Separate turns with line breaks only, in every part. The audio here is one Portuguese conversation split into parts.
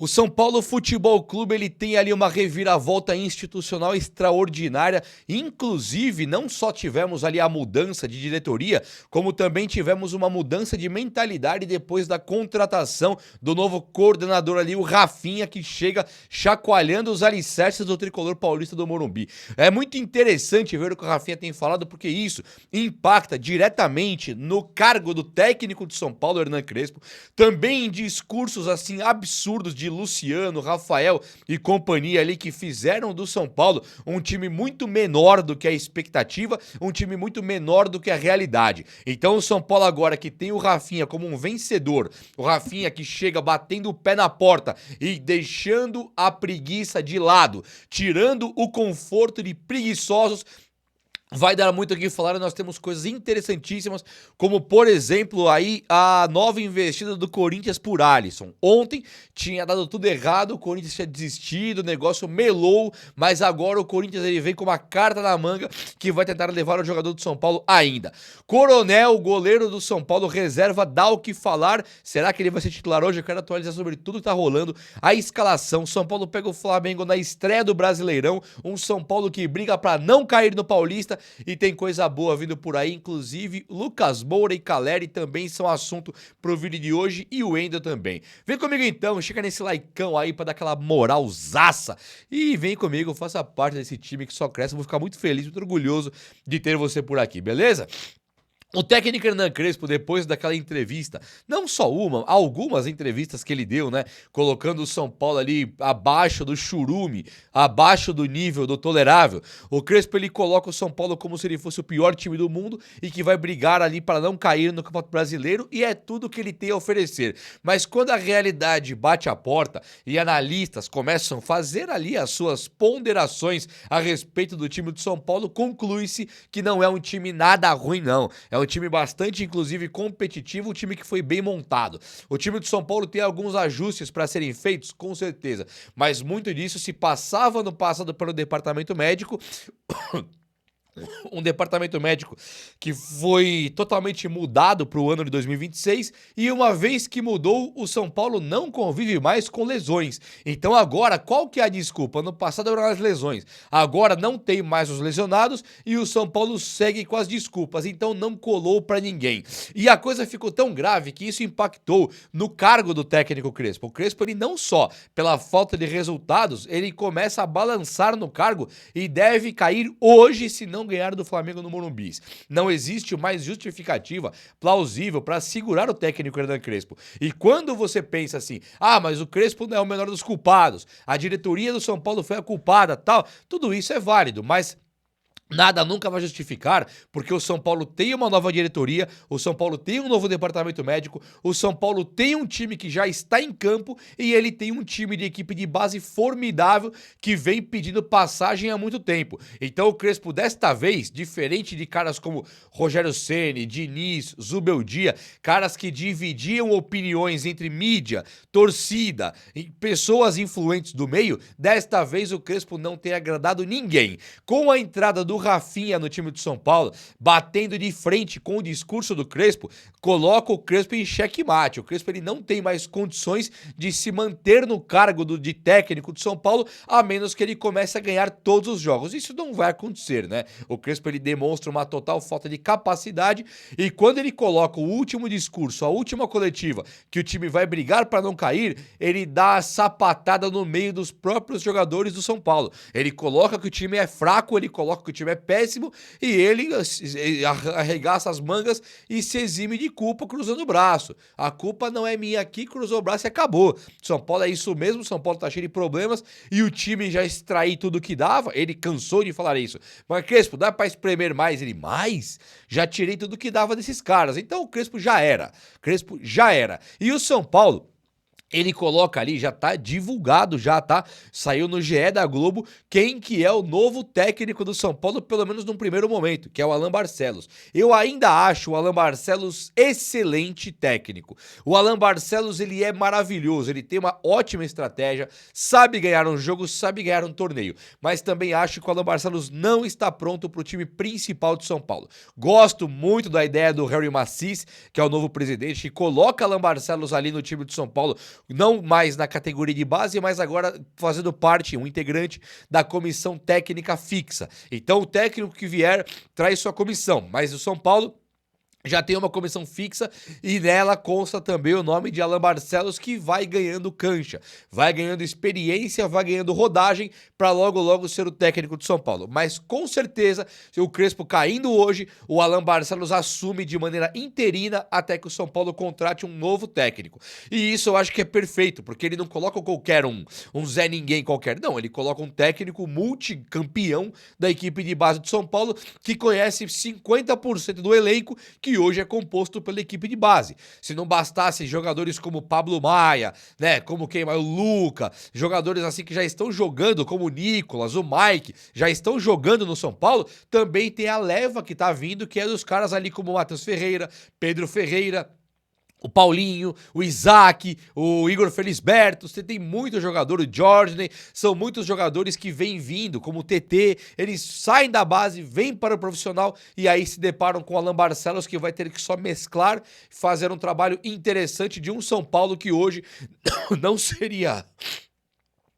O São Paulo Futebol Clube ele tem ali uma reviravolta institucional extraordinária. Inclusive, não só tivemos ali a mudança de diretoria, como também tivemos uma mudança de mentalidade depois da contratação do novo coordenador ali, o Rafinha, que chega chacoalhando os alicerces do tricolor paulista do Morumbi. É muito interessante ver o que o Rafinha tem falado, porque isso impacta diretamente no cargo do técnico de São Paulo, Hernan Crespo, também em discursos assim absurdos de Luciano, Rafael e companhia ali que fizeram do São Paulo um time muito menor do que a expectativa, um time muito menor do que a realidade. Então o São Paulo agora que tem o Rafinha como um vencedor, o Rafinha que chega batendo o pé na porta e deixando a preguiça de lado, tirando o conforto de preguiçosos, vai dar muito o que falar e nós temos coisas interessantíssimas, como por exemplo aí a nova investida do Corinthians por Alisson. Ontem tinha dado tudo errado, o Corinthians tinha desistido, o negócio melou, mas agora o Corinthians ele vem com uma carta na manga que vai tentar levar o jogador do São Paulo ainda. Coronel, goleiro do São Paulo, reserva, dá o que falar. Será que ele vai ser titular hoje? Eu quero atualizar sobre tudo que tá rolando. A escalação, São Paulo pega o Flamengo na estreia do Brasileirão, um São Paulo que briga pra não cair no Paulista. E tem coisa boa vindo por aí, inclusive Lucas Moura e Caleri também são assunto pro vídeo de hoje e o Wendel também. Vem comigo então, chega nesse likeão aí pra dar aquela moralzaça e vem comigo, faça parte desse time que só cresce, eu vou ficar muito feliz, muito orgulhoso de ter você por aqui, beleza? O técnico Hernan Crespo, depois daquela entrevista, não só uma, algumas entrevistas que ele deu, né? Colocando o São Paulo ali abaixo do churume, abaixo do nível do tolerável. O Crespo ele coloca o São Paulo como se ele fosse o pior time do mundo e que vai brigar ali para não cair no Campeonato Brasileiro e é tudo que ele tem a oferecer. Mas quando a realidade bate a porta e analistas começam a fazer ali as suas ponderações a respeito do time do São Paulo, conclui-se que não é um time nada ruim, não. É um time bastante, inclusive, competitivo, um time que foi bem montado. O time do São Paulo tem alguns ajustes para serem feitos, com certeza, mas muito disso se passava no passado pelo departamento médico. Um departamento médico que foi totalmente mudado para o ano de 2026 e uma vez que mudou, o São Paulo não convive mais com lesões. Então agora, qual que é a desculpa? No passado eram as lesões, agora não tem mais os lesionados e o São Paulo segue com as desculpas, então não colou para ninguém. E a coisa ficou tão grave que isso impactou no cargo do técnico Crespo. O Crespo ele não só pela falta de resultados, ele começa a balançar no cargo e deve cair hoje se não ganhar do Flamengo no Morumbi. Não existe mais justificativa plausível para segurar o técnico Hernan Crespo. E quando você pensa assim, mas o Crespo não é o menor dos culpados, a diretoria do São Paulo foi a culpada, tal, tudo isso é válido, mas nada nunca vai justificar, porque o São Paulo tem uma nova diretoria, o São Paulo tem um novo departamento médico, o São Paulo tem um time que já está em campo e ele tem um time de equipe de base formidável que vem pedindo passagem há muito tempo. Então o Crespo desta vez, diferente de caras como Rogério Ceni, Diniz, Zubeldia, caras que dividiam opiniões entre mídia, torcida e pessoas influentes do meio, desta vez o Crespo não tem agradado ninguém. Com a entrada do Rafinha no time do São Paulo, batendo de frente com o discurso do Crespo, coloca o Crespo em xeque-mate. O Crespo ele não tem mais condições de se manter no cargo de técnico do São Paulo, a menos que ele comece a ganhar todos os jogos. Isso não vai acontecer, né? O Crespo ele demonstra uma total falta de capacidade e quando ele coloca o último discurso, a última coletiva, que o time vai brigar para não cair, ele dá a sapatada no meio dos próprios jogadores do São Paulo. Ele coloca que o time é fraco, ele coloca que o time é péssimo e ele arregaça as mangas e se exime de culpa cruzando o braço. A culpa não é minha aqui, cruzou o braço e acabou. São Paulo é isso mesmo, São Paulo tá cheio de problemas e o time já extraiu tudo que dava, ele cansou de falar isso. Mas Crespo, dá pra espremer mais? Ele, mais? Já tirei tudo que dava desses caras. Então o Crespo já era. Crespo já era. E o São Paulo, ele coloca ali, já tá divulgado, já tá, saiu no GE da Globo, quem que é o novo técnico do São Paulo, pelo menos num primeiro momento, que é o Alan Barcelos. Eu ainda acho o Alan Barcelos excelente técnico. O Alan Barcelos, ele é maravilhoso, ele tem uma ótima estratégia, sabe ganhar um jogo, sabe ganhar um torneio, mas também acho que o Alan Barcelos não está pronto pro time principal de São Paulo. Gosto muito da ideia do Harry Macis, que é o novo presidente, que coloca Alan Barcelos ali no time de São Paulo não mais na categoria de base, mas agora fazendo parte, um integrante da comissão técnica fixa. Então o técnico que vier traz sua comissão, mas o São Paulo já tem uma comissão fixa e nela consta também o nome de Alan Barcelos, que vai ganhando cancha, vai ganhando experiência, vai ganhando rodagem para logo ser o técnico de São Paulo. Mas com certeza, se o Crespo caindo hoje, o Alan Barcelos assume de maneira interina até que o São Paulo contrate um novo técnico. E isso eu acho que é perfeito, porque ele não coloca qualquer um Zé Ninguém qualquer. Não, ele coloca um técnico multicampeão da equipe de base de São Paulo, que conhece 50% do elenco, que hoje é composto pela equipe de base. Se não bastasse jogadores como Pablo Maia, né, como quem mais, o Luca, jogadores assim que já estão jogando, como o Nicolas, o Mike, já estão jogando no São Paulo, também tem a leva que tá vindo, que é dos caras ali como o Matheus Ferreira, Pedro Ferreira, o Paulinho, o Isaac, o Igor Felisberto, você tem muito jogador, o Jordan, são muitos jogadores que vêm vindo, como o TT, eles saem da base, vêm para o profissional e aí se deparam com o Alan Barcelos, que vai ter que só mesclar, fazer um trabalho interessante de um São Paulo que hoje não seria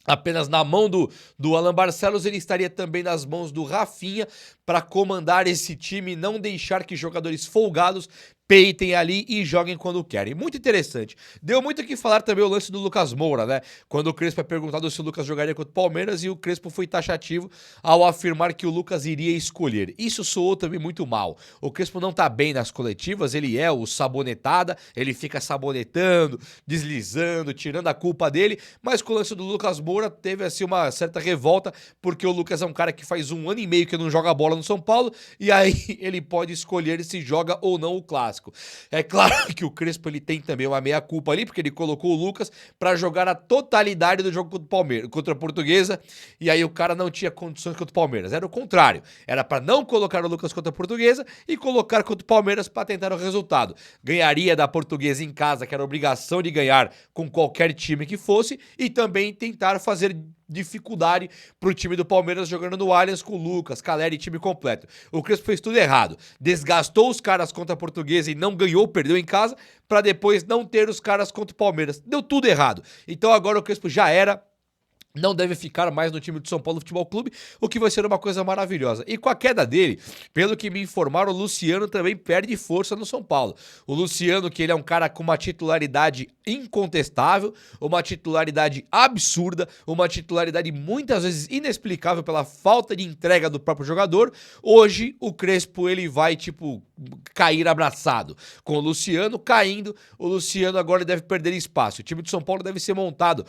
apenas na mão do Alan Barcelos, ele estaria também nas mãos do Rafinha para comandar esse time e não deixar que jogadores folgados peitem ali e joguem quando querem. Muito interessante. Deu muito o que falar também o lance do Lucas Moura, né? Quando o Crespo é perguntado se o Lucas jogaria contra o Palmeiras e o Crespo foi taxativo ao afirmar que o Lucas iria escolher. Isso soou também muito mal. O Crespo não tá bem nas coletivas, ele é o sabonetada, ele fica sabonetando, deslizando, tirando a culpa dele, mas com o lance do Lucas Moura teve assim uma certa revolta, porque o Lucas é um cara que faz 1 ano e meio que não joga bola no São Paulo, e aí ele pode escolher se joga ou não o clássico. É claro que o Crespo ele tem também uma meia-culpa ali, porque ele colocou o Lucas para jogar a totalidade do jogo contra o Palmeiras, contra a Portuguesa, e aí o cara não tinha condições contra o Palmeiras. Era o contrário. Era para não colocar o Lucas contra a Portuguesa e colocar contra o Palmeiras para tentar o resultado. Ganharia da Portuguesa em casa, que era obrigação de ganhar com qualquer time que fosse, e também tentar fazer dificuldade pro time do Palmeiras jogando no Allianz com Lucas, Caleri e time completo. O Crespo fez tudo errado. Desgastou os caras contra a Portuguesa e não ganhou, perdeu em casa, para depois não ter os caras contra o Palmeiras. Deu tudo errado. Então agora o Crespo já era, não deve ficar mais no time do São Paulo Futebol Clube, o que vai ser uma coisa maravilhosa. E com a queda dele, pelo que me informaram, o Luciano também perde força no São Paulo. O Luciano, que ele é um cara com uma titularidade incontestável, uma titularidade absurda, uma titularidade muitas vezes inexplicável pela falta de entrega do próprio jogador. Hoje, o Crespo, ele vai, cair abraçado. Com o Luciano caindo, o Luciano agora deve perder espaço. O time do São Paulo deve ser montado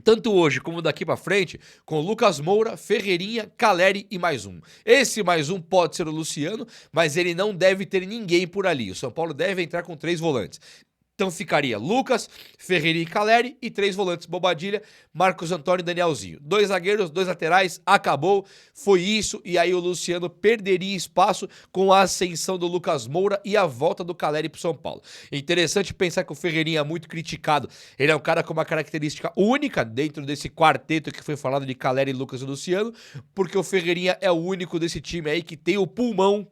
tanto hoje como daqui pra frente, com Lucas Moura, Ferreirinha, Caleri e mais um. Esse mais um pode ser o Luciano, mas ele não deve ter ninguém por ali. O São Paulo deve entrar com 3 volantes. Então ficaria Lucas, Ferreirinha e Caleri e 3 volantes, Bobadilha, Marcos Antônio e Danielzinho. 2 zagueiros, 2 laterais, acabou, foi isso. E aí o Luciano perderia espaço com a ascensão do Lucas Moura e a volta do Caleri pro São Paulo. É interessante pensar que o Ferreirinha é muito criticado. Ele é um cara com uma característica única dentro desse quarteto que foi falado de Caleri, Lucas e Luciano, porque o Ferreirinha é o único desse time aí que tem o pulmão,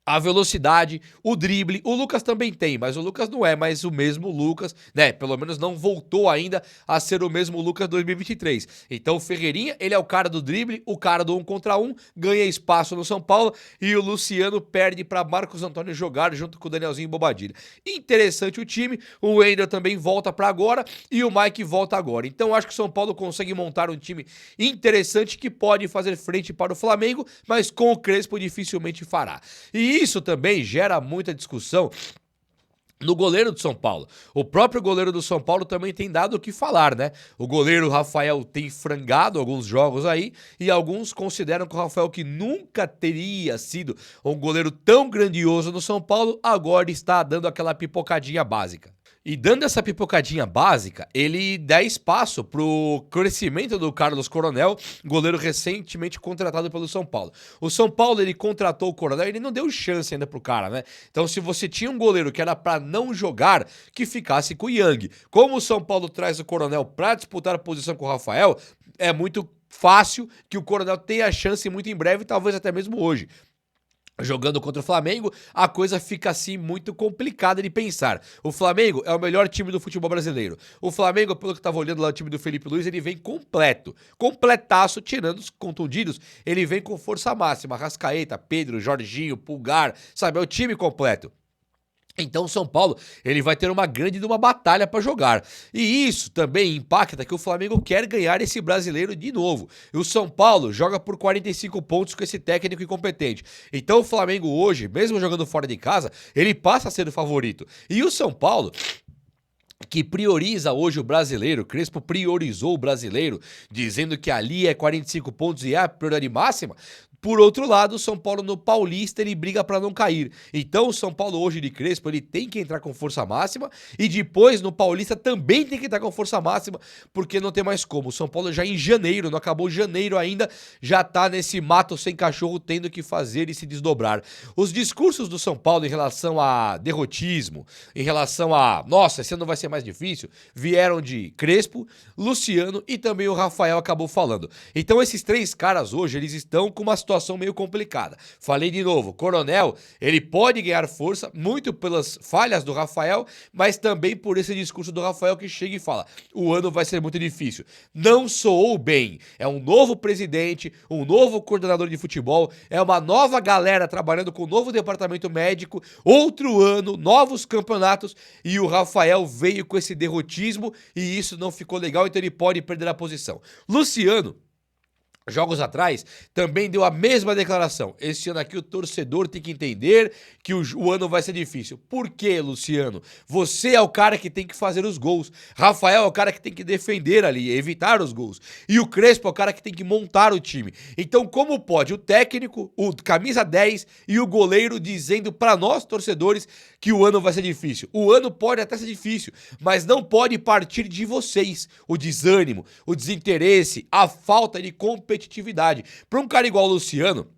a velocidade, o drible. O Lucas também tem, mas o Lucas não é mais o mesmo Lucas, né? Pelo menos não voltou ainda a ser o mesmo Lucas 2023. Então o Ferreirinha, ele é o cara do drible, o cara do 1 contra 1, ganha espaço no São Paulo e o Luciano perde para Marcos Antônio jogar junto com o Danielzinho e Bobadilha. Interessante o time, o Wendel também volta para agora e o Mike volta agora. Então acho que o São Paulo consegue montar um time interessante que pode fazer frente para o Flamengo, mas com o Crespo dificilmente fará. E isso também gera muita discussão no goleiro do São Paulo. O próprio goleiro do São Paulo também tem dado o que falar, né? O goleiro Rafael tem frangado alguns jogos aí e alguns consideram que o Rafael, que nunca teria sido um goleiro tão grandioso no São Paulo, agora está dando aquela pipocadinha básica. E dando essa pipocadinha básica, ele dá espaço pro crescimento do Carlos Coronel, goleiro recentemente contratado pelo São Paulo. O São Paulo, ele contratou o Coronel e ele não deu chance ainda pro cara, né? Então, se você tinha um goleiro que era pra não jogar, que ficasse com o Yang. Como o São Paulo traz o Coronel pra disputar a posição com o Rafael, é muito fácil que o Coronel tenha chance muito em breve, talvez até mesmo hoje. jogando contra o Flamengo, a coisa fica assim muito complicada de pensar. O Flamengo é o melhor time do futebol brasileiro. O Flamengo, pelo que eu tava olhando lá, o time do Felipe Luiz, ele vem completo, completaço, tirando os contundidos, ele vem com força máxima. Arrascaeta, Pedro, Jorginho, Pulgar, sabe, é o time completo. Então o São Paulo, ele vai ter uma grande batalha para jogar. E isso também impacta que o Flamengo quer ganhar esse brasileiro de novo. E o São Paulo joga por 45 pontos com esse técnico incompetente. Então o Flamengo hoje, mesmo jogando fora de casa, ele passa a ser o favorito. E o São Paulo, que prioriza hoje o brasileiro, Crespo priorizou o brasileiro, dizendo que ali é 45 pontos e é a prioridade máxima. Por outro lado, o São Paulo no Paulista, ele briga para não cair. Então o São Paulo hoje de Crespo, ele tem que entrar com força máxima e depois no Paulista também tem que entrar com força máxima, porque não tem mais como. O São Paulo já em janeiro, não acabou janeiro ainda, já tá nesse mato sem cachorro tendo que fazer e se desdobrar. Os discursos do São Paulo em relação a derrotismo, em relação a, nossa, esse ano vai ser mais difícil, vieram de Crespo, Luciano e também o Rafael acabou falando. Então esses três caras hoje, eles estão com uma situação meio complicada. Falei de novo, Coronel, ele pode ganhar força muito pelas falhas do Rafael, mas também por esse discurso do Rafael que chega e fala, o ano vai ser muito difícil. Não soou bem. É um novo presidente, um novo coordenador de futebol, é uma nova galera trabalhando com um novo departamento médico, outro ano, novos campeonatos, e o Rafael veio com esse derrotismo e isso não ficou legal, então ele pode perder a posição. Luciano, jogos atrás, também deu a mesma declaração. Esse ano aqui o torcedor tem que entender que o ano vai ser difícil. Por quê, Luciano? Você é o cara que tem que fazer os gols. Rafael é o cara que tem que defender ali, evitar os gols. E o Crespo é o cara que tem que montar o time. Então, como pode o técnico, o camisa 10 e o goleiro dizendo para nós, torcedores, que o ano vai ser difícil? O ano pode até ser difícil, mas não pode partir de vocês. O desânimo, o desinteresse, a falta de competitividade. Para um cara igual o Luciano,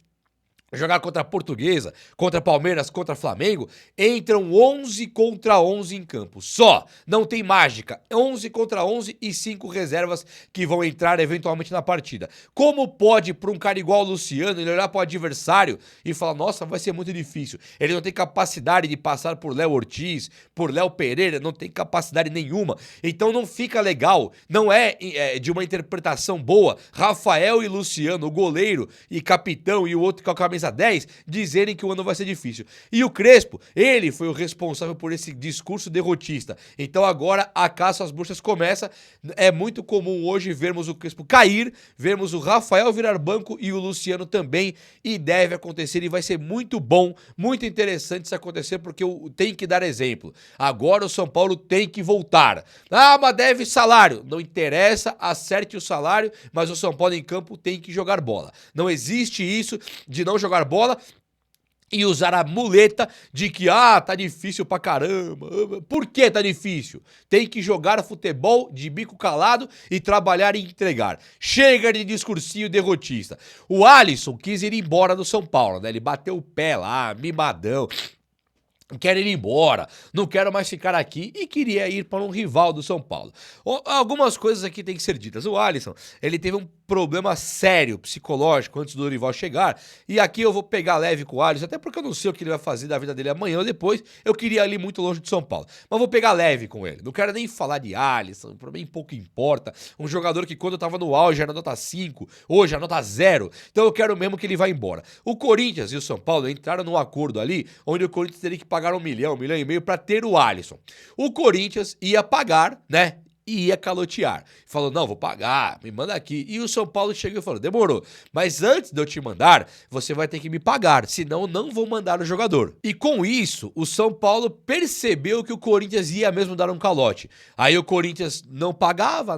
jogar contra a Portuguesa, contra Palmeiras, contra Flamengo, entram 11 contra 11 em campo. Só, não tem mágica. 11 contra 11 e 5 reservas que vão entrar eventualmente na partida. Como pode, para um cara igual o Luciano, ele olhar para o adversário e falar, nossa, vai ser muito difícil. Ele não tem capacidade de passar por Léo Ortiz, por Léo Pereira, não tem capacidade nenhuma. Então não fica legal, não é de uma interpretação boa, Rafael e Luciano, o goleiro e capitão e o outro que é o camisa 10, dizerem que o ano vai ser difícil. E o Crespo, ele foi o responsável por esse discurso derrotista. Então agora a caça às bruxas começa. É muito comum hoje vermos o Crespo cair, vermos o Rafael virar banco e o Luciano também. E deve acontecer e vai ser muito bom, muito interessante isso acontecer, porque tem que dar exemplo. Agora o São Paulo tem que voltar. Ah, mas deve salário. Não interessa, acerte o salário, mas o São Paulo em campo tem que jogar bola. Não existe isso de não jogar bola e usar a muleta de que, tá difícil pra caramba. Por que tá difícil? Tem que jogar futebol de bico calado e trabalhar e entregar. Chega de discursinho derrotista. O Alisson quis ir embora do São Paulo, né? Ele bateu o pé lá, mimadão. Quero ir embora, não quero mais ficar aqui e queria ir para um rival do São Paulo. Algumas coisas aqui têm que ser ditas. O Alisson, ele teve um problema sério psicológico antes do Dorival chegar e aqui eu vou pegar leve com o Alisson, até porque eu não sei o que ele vai fazer da vida dele amanhã ou depois, eu queria ir muito longe de São Paulo, mas vou pegar leve com ele. Não quero nem falar de Alisson, pra mim pouco importa. Um jogador que quando eu tava no auge era nota 5, hoje é nota 0, então eu quero mesmo que ele vá embora. O Corinthians e o São Paulo entraram num acordo ali, onde o Corinthians teria que pagar 1 milhão e meio para ter o Alisson. O Corinthians ia pagar, né? E ia calotear. Falou, não, vou pagar, me manda aqui. E o São Paulo chegou e falou, demorou. Mas antes de eu te mandar, você vai ter que me pagar, senão eu não vou mandar o jogador. E com isso, o São Paulo percebeu que o Corinthians ia mesmo dar um calote. Aí o Corinthians não pagava,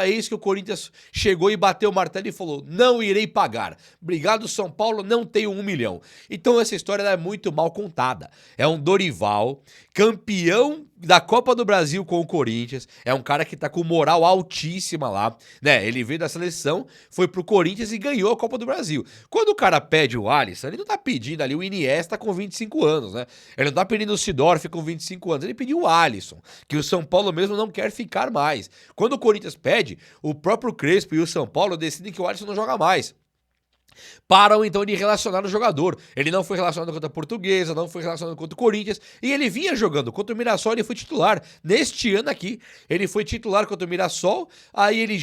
é isso que o Corinthians chegou e bateu o martelo e falou, não irei pagar. Obrigado, São Paulo, não tenho 1 milhão. Então essa história é muito mal contada. É um Dorival, campeão da Copa do Brasil com o Corinthians, é um cara que tá com moral altíssima lá, né? Ele veio da seleção, foi pro Corinthians e ganhou a Copa do Brasil. Quando o cara pede o Alisson, ele não tá pedindo ali o Iniesta com 25 anos, né? Ele não tá pedindo o Sidorf com 25 anos, ele pediu o Alisson, que o São Paulo mesmo não quer ficar mais. Quando o Corinthians pede, o próprio Crespo e o São Paulo decidem que o Alisson não joga mais. param então de relacionar o jogador. Ele não foi relacionado contra a Portuguesa, não foi relacionado contra o Corinthians, e ele vinha jogando. Contra o Mirassol ele foi titular. Neste ano aqui, ele foi titular contra o Mirassol, aí ele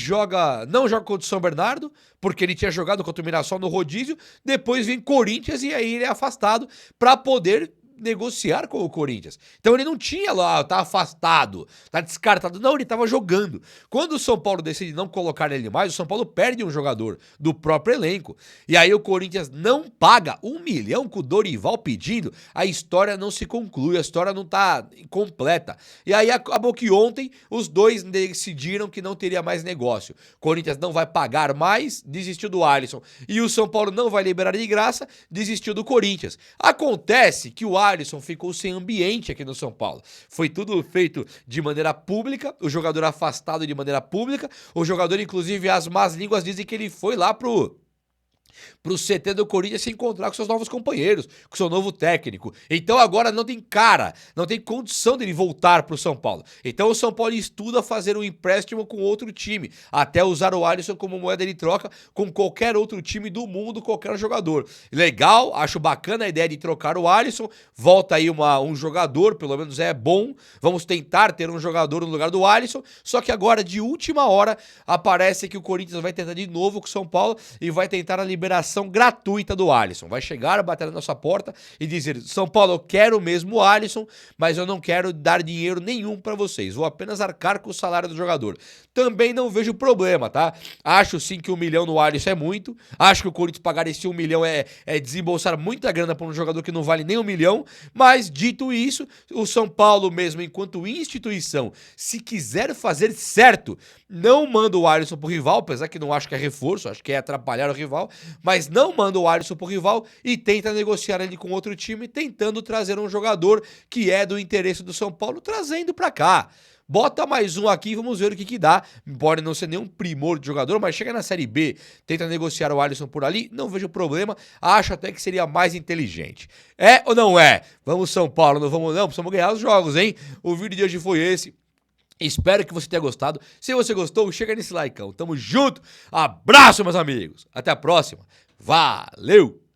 não joga contra o São Bernardo, porque ele tinha jogado contra o Mirassol no rodízio, depois vem Corinthians e aí ele é afastado para poder negociar com o Corinthians. Então ele não tinha lá, tá afastado, tá descartado. Não, ele tava jogando. Quando o São Paulo decide não colocar ele mais, o São Paulo perde um jogador do próprio elenco. E aí o Corinthians não paga 1 milhão com o Dorival pedindo, a história não se conclui, a história não tá completa. E aí acabou que ontem os dois decidiram que não teria mais negócio. O Corinthians não vai pagar mais, desistiu do Alisson. E o São Paulo não vai liberar de graça, desistiu do Corinthians. Acontece que o Alisson ficou sem ambiente aqui no São Paulo. Foi tudo feito de maneira pública, o jogador afastado de maneira pública, o jogador, inclusive, as más línguas dizem que ele foi lá pro CT do Corinthians se encontrar com seus novos companheiros, com seu novo técnico. Então agora não tem cara, não tem condição dele voltar pro São Paulo. Então o São Paulo estuda fazer um empréstimo com outro time, até usar o Alisson como moeda de troca com qualquer outro time do mundo, qualquer jogador. Legal, acho bacana a ideia de trocar o Alisson, volta aí um jogador, pelo menos é bom, vamos tentar ter um jogador no lugar do Alisson, só que agora de última hora aparece que o Corinthians vai tentar de novo com o São Paulo e vai tentar a liberação gratuita do Alisson. Vai chegar, bater na nossa porta e dizer: São Paulo, eu quero mesmo o Alisson, mas eu não quero dar dinheiro nenhum pra vocês. Vou apenas arcar com o salário do jogador. Também não vejo problema, tá? Acho sim que 1 milhão no Alisson é muito. Acho que o Corinthians pagar esse 1 milhão é desembolsar muita grana pra um jogador que não vale nem 1 milhão. Mas, dito isso, o São Paulo mesmo, enquanto instituição, se quiser fazer certo, não manda o Alisson pro rival, apesar que não acho que é reforço, acho que é atrapalhar o rival, mas não manda o Alisson pro rival e tenta negociar ele com outro time, tentando trazer um jogador que é do interesse do São Paulo, trazendo pra cá. Bota mais um aqui e vamos ver o que que dá. Pode não ser nenhum primor de jogador, mas chega na Série B, tenta negociar o Alisson por ali, não vejo problema, acho até que seria mais inteligente. É ou não é? Vamos São Paulo, não vamos não, precisamos ganhar os jogos, hein? O vídeo de hoje foi esse. Espero que você tenha gostado. Se você gostou, chega nesse likeão. Tamo junto. Abraço, meus amigos. Até a próxima. Valeu!